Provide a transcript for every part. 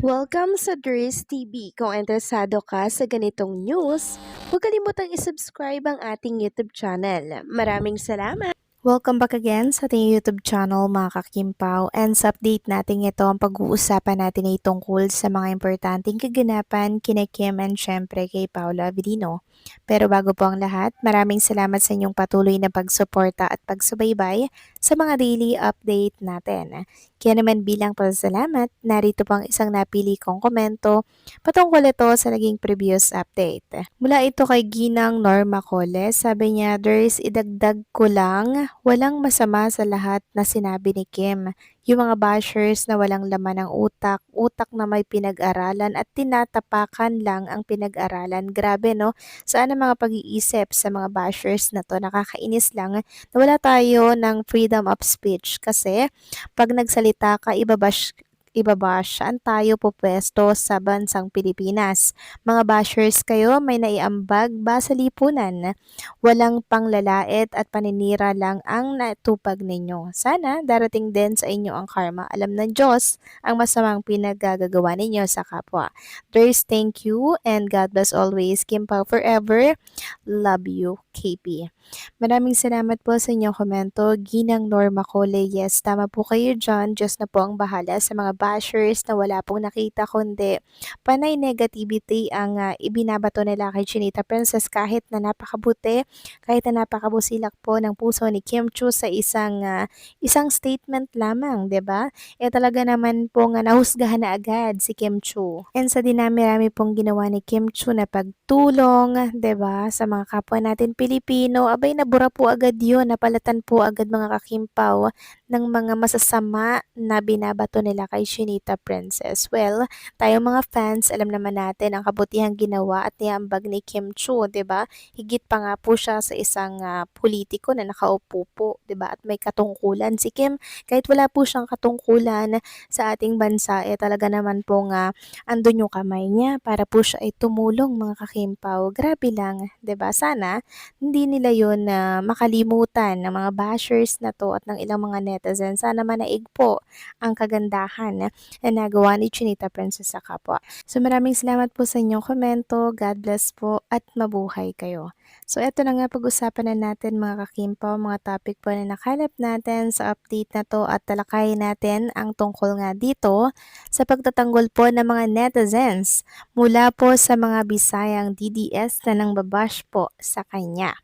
Welcome sa Dries TV. Kung interesado ka sa ganitong news, huwag kalimutang isubscribe ang ating YouTube channel. Maraming salamat! Welcome back again sa ating YouTube channel mga kakimpaw, and sa update natin ito ang pag-uusapan natin ay tungkol sa mga importanteng kaganapan kina Kim and syempre kay Paula Avellino. Pero bago po ang lahat, maraming salamat sa inyong patuloy na pagsuporta at pagsubaybay sa mga daily update natin. Kaya naman bilang pasasalamat, narito po ang isang napili kong komento patungkol ito sa naging previous update. Mula ito kay Ginang Norma Cole, sabi niya, "There's idagdag ko lang, walang masama sa lahat na sinabi ni Kim. Yung mga bashers na walang laman ng utak, utak na may pinag-aralan at tinatapakan lang ang pinag-aralan. Grabe no? Saan ang mga pag-iisip sa mga bashers na to? Nakakainis lang na wala tayo ng freedom of speech kasi pag nagsalita ka, saan tayo pupwesto sa bansang Pilipinas. Mga bashers kayo, may naiambag ba sa lipunan? Walang panglalait at paninira lang ang natupag ninyo. Sana darating din sa inyo ang karma. Alam ng Diyos ang masamang pinagagagawa ninyo sa kapwa. First, thank you and God bless always. Kim Pao forever. Love you, KP. Maraming salamat po sa inyong komento. Ginang Norma Cole, yes, tama po kayo dyan. Diyos na po ang bahala sa mga bashers na wala pong nakita kundi panay negativity ang ibinabato nila kay Chinita Princess kahit na napakabuti, kahit na napakabusilak po ng puso ni Kim Chu sa isang statement lamang, 'di ba? Talaga naman pong nahusgahan na agad si Kim Chu. And sa dinami-rami pong ginawa ni Kim Chu na pagtulong, 'di ba, sa mga kapwa natin Pilipino, abay nabura po agad 'yun, napalatan po agad mga kakimpaw ng mga masasama na binabato nila kay Chinita Princess. Well, tayong mga fans, alam naman natin ang kabutihang ginawa at niambag ni Kim Chu, 'di ba? Higit pa nga po siya sa isang politiko na nakaupo po, 'di ba? At may katungkulan si Kim, kahit wala po siyang katungkulan sa ating bansa, talaga naman po nga andun yung kamay niya para po siya ay tumulong mga kakimpaw. Grabe lang, 'di ba? Sana hindi nila 'yon na makalimutan ng mga bashers na 'to at ng ilang mga netizens. Sana manaig po ang kagandahan na nagawa ni Chinita Princess sa kapwa. So maraming salamat po sa inyong komento. God bless po at mabuhay kayo. So eto na nga, pag-usapan na natin mga kakimpaw, mga topic po na nakalap natin sa update na to at talakayin natin ang tungkol nga dito sa pagtatanggol po ng mga netizens mula po sa mga Bisayang DDS na nang babash po sa kanya.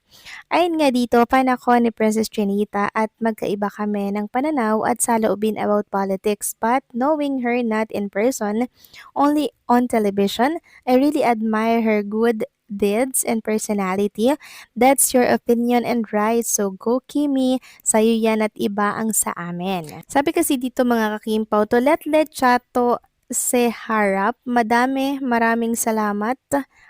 Ayon nga dito, fan ako ni Princess Chinita at magkaiba kami ng pananaw at saloobin about politics, but knowing her not in person, only on television, I really admire her good deeds and personality. That's your opinion and right, so go Kimi, sa'yo yan at iba ang sa amin. Sabi kasi dito mga kakimpaw, to let chato se harap, maraming salamat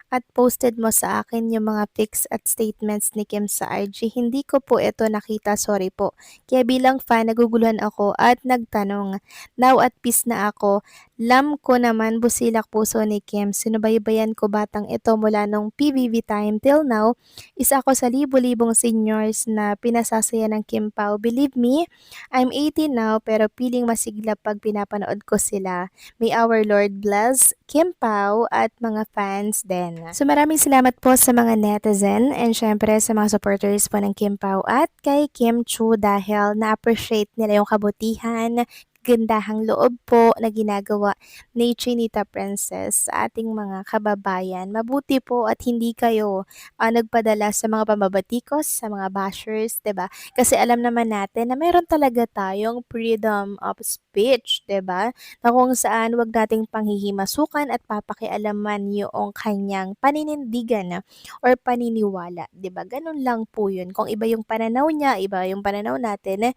at posted mo sa akin yung mga pics at statements ni Kim sa IG. Hindi ko po ito nakita, sorry po. Kaya bilang fan, naguguluhan ako at nagtanong. Now at peace na ako. Lam ko naman busilak puso ni Kim. Sinubaybayan ko batang ito mula nung PBB time till now. Isa ako sa libo-libong seniors na pinasasaya ng Kim Pao. Believe me, I'm 18 now pero feeling masigla pag pinapanood ko sila. May our Lord bless Kim Pao at mga fans din. So maraming salamat po sa mga netizen and syempre sa mga supporters po ng Kim Pao at kay Kim Chu dahil na-appreciate nila yung kabutihan, gandahang loob po na ginagawa ni Chinita Princess sa ating mga kababayan. Mabuti po at hindi kayo nagpadala sa mga pambabatikos, sa mga bashers, 'di ba? Kasi alam naman natin na meron talaga tayong freedom of speech, 'di ba? Na kung saan wag nating panghihimasukan at papakialaman yung kanyang paninindigan or paniniwala, 'di ba? Ganun lang po 'yun. Kung iba yung pananaw niya, iba yung pananaw natin,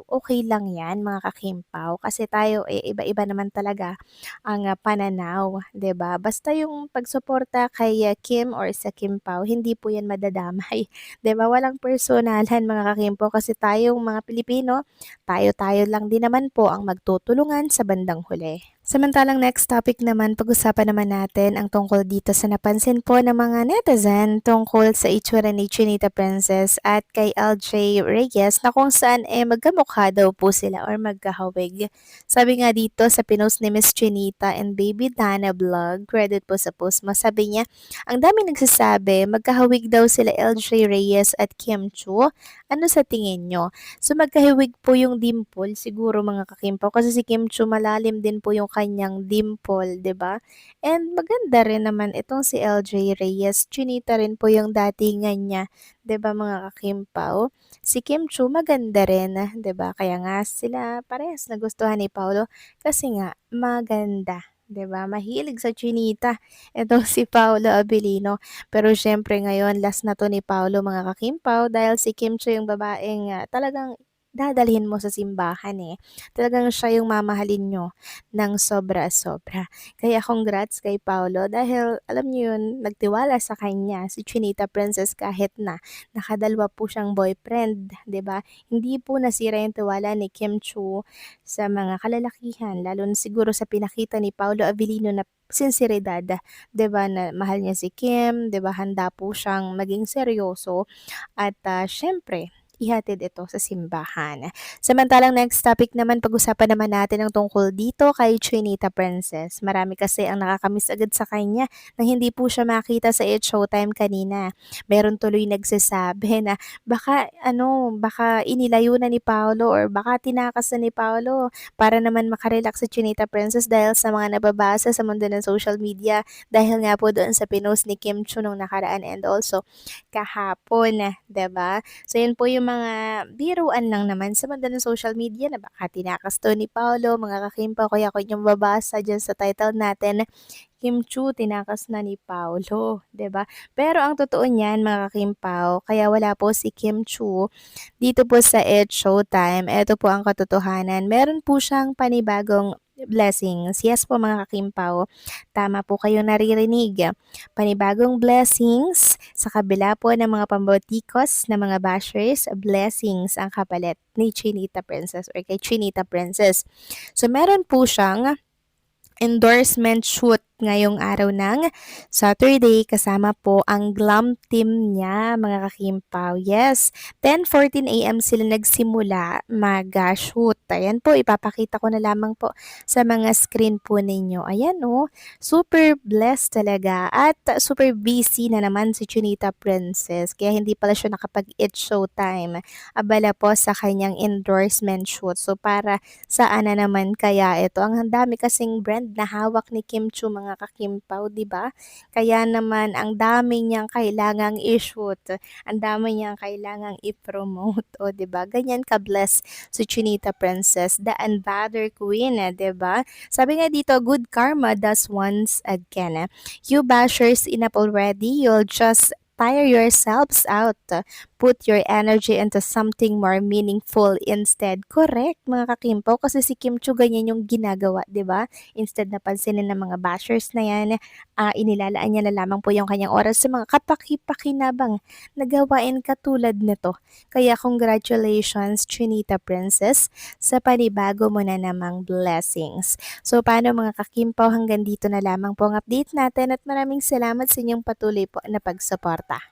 okay lang 'yan mga kakimpaw kasi tayo iba-iba naman talaga ang pananaw, 'di ba? Basta yung pagsuporta kay Kim or sa Kim Pao, hindi po 'yan madadamay, 'di ba? Walang personalan mga kakimpaw kasi tayong mga Pilipino, tayo-tayo lang din naman po ang magtutulungan sa bandang huli. Samantalang next topic naman, pag-usapan naman natin ang tungkol dito sa napansin po ng mga netizen tungkol sa itsura ni Chinita Princess at kay LJ Reyes na kung saan magkamukha daw po sila or magkahawig. Sabi nga dito sa pinost ni Miss Chinita and Baby Dana Vlog, credit po sa post mo, sabi niya, ang dami nagsasabi, magkahawig daw sila LJ Reyes at Kim Chu. Ano sa tingin nyo? So magkahiwig po yung dimple siguro mga kakimpaw kasi si Kim Chu malalim din po yung kanyang dimple, 'di ba? And maganda rin naman itong si LJ Reyes, chinita rin po yung datingan niya, 'di ba mga kakimpaw? Si Kim Chu maganda rin, 'di ba? Kaya nga sila parehas nagustuhan ni Paulo kasi nga maganda. 'Di ba? Mahilig sa chinita. Itong si Paolo Abilino. Pero syempre ngayon, last na to ni Paolo mga kakimpaw dahil si Kim Cho yung babaeng talagang dadalhin mo sa simbahan eh. Talagang siya yung mamahalin nyo ng sobra-sobra. Kaya congrats kay Paolo dahil alam niyo yun, nagtiwala sa kanya si Chinita Princess kahit na nakadalwa po siyang boyfriend, 'di ba? Hindi po nasira yung tiwala ni Kim Chu sa mga kalalakihan, lalo na siguro sa pinakita ni Paolo Avellino na sinseridad 'di ba, na mahal niya si Kim, 'di ba, handa po siyang maging seryoso at siyempre ihatid ito sa simbahan. Samantalang next topic naman, pag-usapan naman natin ang tungkol dito kay Chinita Princess. Marami kasi ang nakakamiss agad sa kanya nang hindi po siya makita sa It's Showtime kanina. Meron tuloy nagsasabi na baka inilayo na ni Paolo or baka tinakas na ni Paolo para naman makarelax si Chinita Princess dahil sa mga nababasa sa mundo ng social media dahil nga po doon sa pinost ni Kim Chu nung nakaraan and also kahapon, 'di ba? So yun po yung mga biruan lang naman sa mundo ng social media na baka tinakas to ni Paolo, mga kakimpaw, kaya kung yung babasa dyan sa title natin, Kim Chu tinakas na ni Paolo, 'di ba? Pero ang totoo niyan mga kakimpaw, kaya wala po si Kim Chu dito po sa It's Showtime. Ito po ang katotohanan. Meron po siyang panibagong blessings. Yes po mga kakimpaw, tama po kayo naririnig. Panibagong blessings sa kabila po ng mga pambatikos na mga bashers, blessings ang kapalit ni Chinita Princess or kay Chinita Princess. So meron po siyang endorsement shoot ngayong araw ng Saturday kasama po ang glam team niya mga kakimpaw. Yes, 10:14 AM sila nagsimula mag-shoot. Ayan po, ipapakita ko na lamang po sa mga screen po ninyo. Ayan oh, super blessed talaga at super busy na naman si Chinita Princess kaya hindi pala siya nakapag-it showtime. Abala po sa kanyang endorsement shoot. So para saan na naman kaya ito? Ang dami kasing brand na hawak ni Kim Chu mga kakimpaw, 'di ba? Kaya naman ang dami niyang kailangang i-shoot, ang dami niyang kailangang i-promote, o 'di ba? Ganyan ka-bless si Chinita Princess, the unbothered queen, 'di ba? Sabi nga dito, good karma does once again. You bashers enough already, you'll just tire yourselves out. Put your energy into something more meaningful instead. Correct, mga kakimpaw, kasi si Kim Chu ganyan yung ginagawa, 'di ba? Instead na pansinin ng mga bashers na yan, inilalaan niya na lamang po yung kanyang oras sa mga kapaki-pakinabang na gawain katulad nito. Kaya congratulations, Chinita Princess, sa panibago mo na namang blessings. So paano mga kakimpaw, hanggang dito na lamang po ang update natin at maraming salamat sa inyong patuloy po na pagsuporta.